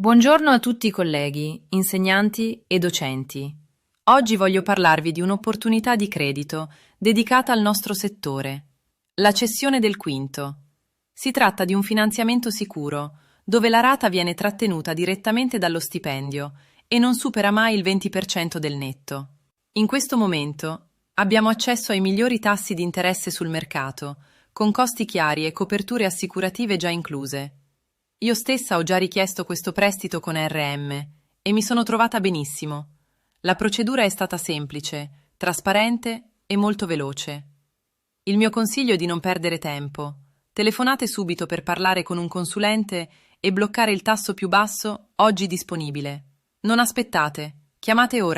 Buongiorno a tutti i colleghi, insegnanti e docenti. Oggi voglio parlarvi di un'opportunità di credito dedicata al nostro settore, la cessione del quinto. Si tratta di un finanziamento sicuro, dove la rata viene trattenuta direttamente dallo stipendio e non supera mai il 20% del netto. In questo momento abbiamo accesso ai migliori tassi di interesse sul mercato, con costi chiari e coperture assicurative già incluse. Io stessa ho già richiesto questo prestito con RM e mi sono trovata benissimo. La procedura è stata semplice, trasparente e molto veloce. Il mio consiglio è di non perdere tempo. Telefonate subito per parlare con un consulente e bloccare il tasso più basso oggi disponibile. Non aspettate, chiamate ora.